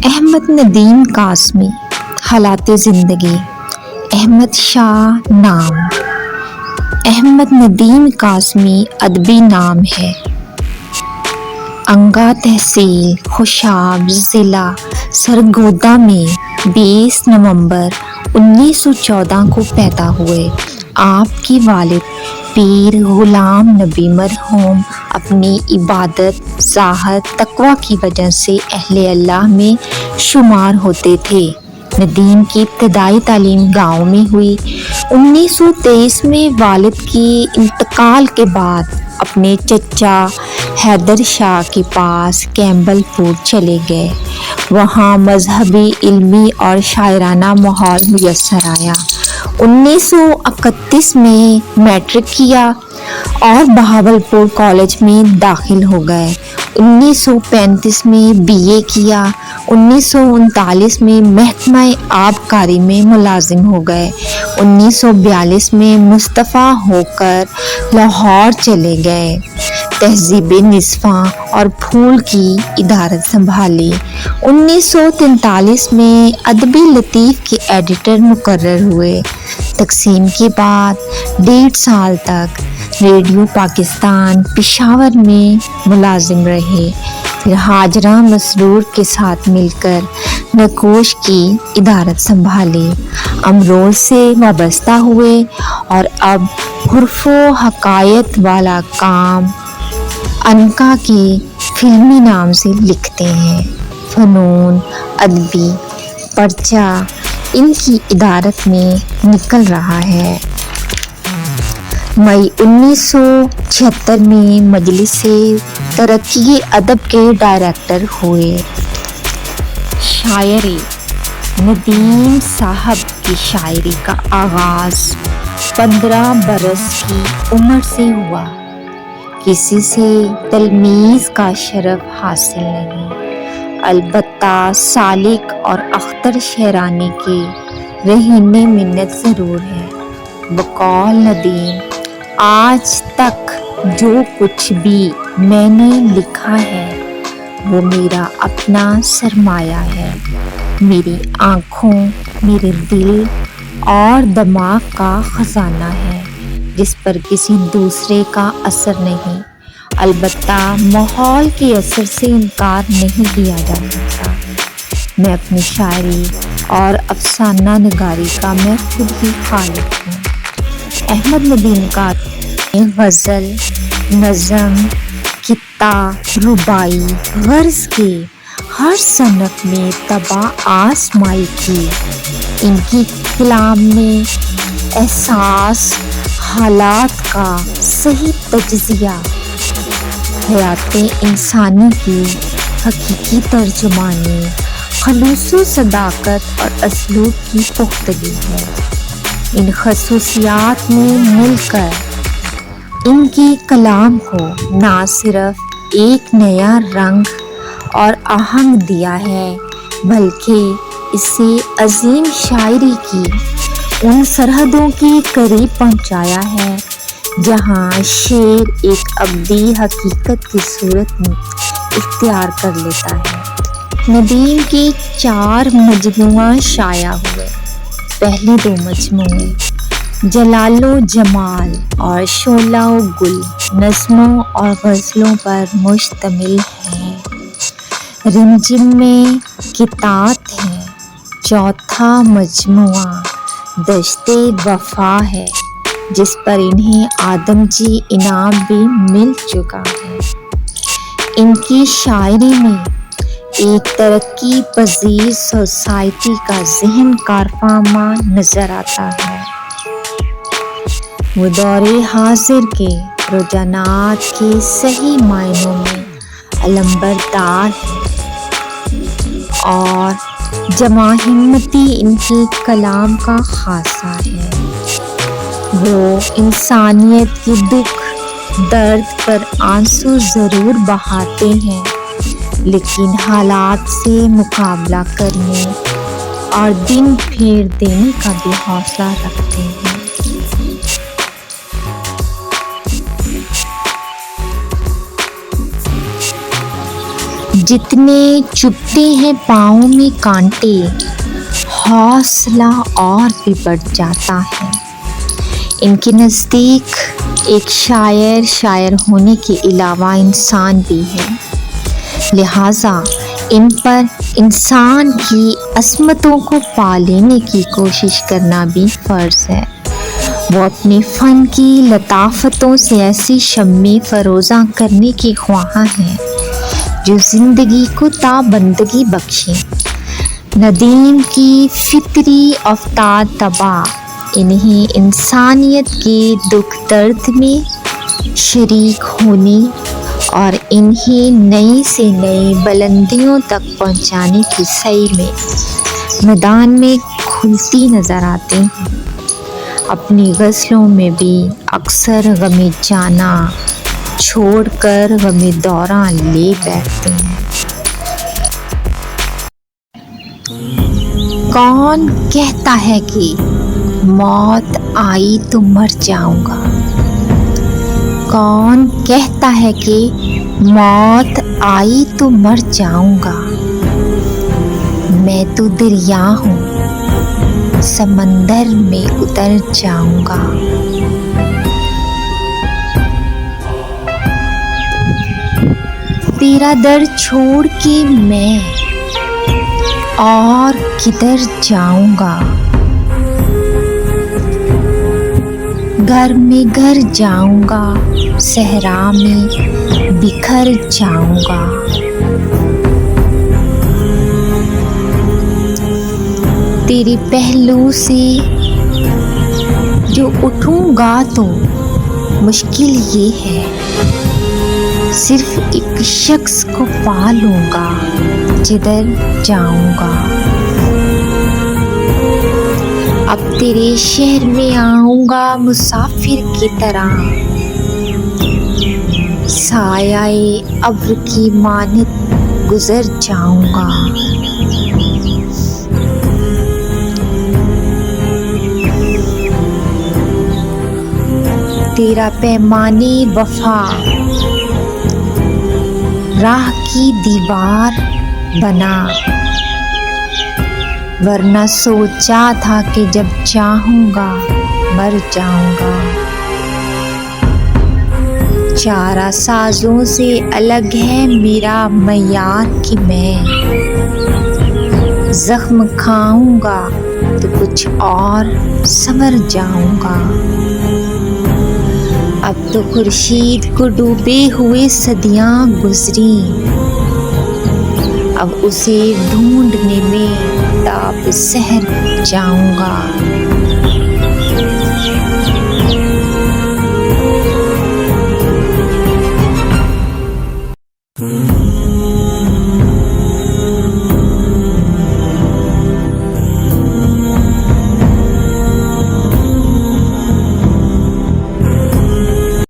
احمد ندیم قاسمی، حالات زندگی۔ احمد شاہ نام، احمد ندیم قاسمی ادبی نام ہے۔ انگا تحصیل خوشاب، ضلع سرگودا میں 20 نومبر 1914 کو پیدا ہوئے۔ آپ کے والد پیر غلام نبی مرحوم اپنی عبادت، زاہد، تقویٰ کی وجہ سے اہل اللہ میں شمار ہوتے تھے۔ ندیم کی ابتدائی تعلیم گاؤں میں ہوئی۔ 1923 میں والد کی انتقال کے بعد اپنے چچا حیدر شاہ کے پاس کیمبل فورٹ چلے گئے۔ وہاں مذہبی، علمی اور شاعرانہ ماحول میسر آیا۔ 1931 میں میٹرک کیا اور بہاولپور کالج میں داخل ہو گئے۔ 1935 میں BA کیا۔ 1939 میں محکمہ آبکاری میں ملازم ہو گئے۔ 1942 میں مستعفی ہو کر لاہور چلے گئے۔ تہذیب نصفاں اور پھول کی ادارت سنبھالی۔ 1943 میں ادبی لطیف کے ایڈیٹر مقرر ہوئے۔ تقسیم کے بعد 1.5 سال تک ریڈیو پاکستان پشاور میں ملازم رہے۔ پھر حاجرہ مسرور کے ساتھ مل کر نقوش کی ادارت سنبھالی۔ امروز سے وابستہ ہوئے اور اب حروف و حکایت والا کام انکا کے فلمی نام سے لکھتے ہیں۔ فنون ادبی پرچہ ان کی ادارت میں نکل رہا ہے۔ مئی 1976 میں مجلس ترقی ادب کے ڈائریکٹر ہوئے۔ شاعری ندیم صاحب کی شاعری کا آغاز 15 برس کی عمر سے ہوا۔ کسی سے تلمیذ کا شرف حاصل نہیں، البتہ سالک اور اختر شہرانی کے رہین منت ضرور ہے۔ بقول ندیم، آج تک جو کچھ بھی میں نے لکھا ہے وہ میرا اپنا سرمایہ ہے، میری آنکھوں، میرے دل اور دماغ کا خزانہ ہے جس پر کسی دوسرے کا اثر نہیں۔ البتہ ماحول کے اثر سے انکار نہیں کیا جا سکتا۔ میں اپنی شاعری اور افسانہ نگاری کا میں خود ہی خالق ہوں۔ احمد ندیم کا غزل، نظم، کتاب، رباعی، غرض کے ہر صنف میں طبع آزمائی کی۔ ان کی کلام میں احساس، حالات کا صحیح تجزیہ، حیات انسانی کی حقیقی ترجمانی، خلوص و صداقت اور اسلوب کی پختگی ہے۔ ان خصوصیات نے مل کر ان کے کلام کو نہ صرف ایک نیا رنگ اور آہنگ دیا ہے بلکہ اسے عظیم شاعری کی ان سرحدوں کے قریب پہنچایا ہے جہاں شعر ایک ابدی حقیقت کی صورت اختیار کر لیتا ہے۔ ندیم کے 4 مجموعہ شائع ہوئے۔ پہلے 2 مجموعے جلال و جمال اور شعلہ و گل نظموں اور غزلوں پر مشتمل ہیں۔ رمجم میں قطعات ہیں۔ چوتھا مجموعہ دشت وفا ہے جس پر انہیں آدمجی انعام بھی مل چکا ہے۔ ان کی شاعری میں ایک ترقی پذیر سوسائٹی کا ذہن کارفرما نظر آتا ہے۔ وہ دور حاضر کے رجحانات کے صحیح معنوں میں علمبردار ہے اور جمع ہمتی ان کے کلام کا خاصہ ہے۔ وہ انسانیت کے دکھ درد پر آنسو ضرور بہاتے ہیں لیکن حالات سے مقابلہ کرنے اور دن پھیر دینے کا بھی حوصلہ رکھتے ہیں۔ جتنے چبھتے ہیں پاؤں میں کانٹے، حوصلہ اور بھی بڑھ جاتا ہے۔ ان کے نزدیک ایک شاعر ہونے کے علاوہ انسان بھی ہے، لہٰذا ان پر انسان کی عظمتوں کو پا لینے کی کوشش کرنا بھی فرض ہے۔ وہ اپنے فن کی لطافتوں سے ایسی شمع فروزاں کرنے کی خواہاں ہیں جو زندگی کو تابندگی بخشے۔ ندیم کی فطری افتاد طبع انہیں انسانیت کے دکھ درد میں شریک ہونے اور انہیں نئی سے نئی بلندیوں تک پہنچانے کی سعی میں میدان میں کھلتی نظر آتے ہیں۔ اپنی غزلوں میں بھی اکثر غم جانا چھوڑ کر غم دوراں لے بیٹھتے ہیں۔ کون کہتا ہے کہ موت آئی تو مر جاؤں گا؟ کون کہتا ہے کہ موت آئی تو مر جاؤں گا؟ میں تو دریا ہوں، سمندر میں اتر جاؤں گا۔ تیرا در چھوڑ کے میں اور کدھر جاؤں گا؟ گھر میں گھر جاؤں گا، صحرا میں بکھر جاؤں گا۔ تیرے پہلو سے جو اٹھوں گا تو مشکل یہ ہے، صرف ایک شخص کو پا لوں گا جدھر جاؤں گا۔ اب تیرے شہر میں آؤں گا مسافر کی طرح، سایہ ابر کی مانند گزر جاؤں گا۔ تیرا پیمانے وفا راہ کی دیوار بنا، ورنہ سوچا تھا کہ جب چاہوں گا مر جاؤں گا۔ چارہ سازوں سے الگ ہے میرا معیار کہ میں زخم کھاؤں گا تو کچھ اور سنور جاؤں گا۔ اب تو خورشید کو ڈوبے ہوئے صدیاں گزری، اب اسے ڈھونڈنے میں تاب سحر جاؤں گا۔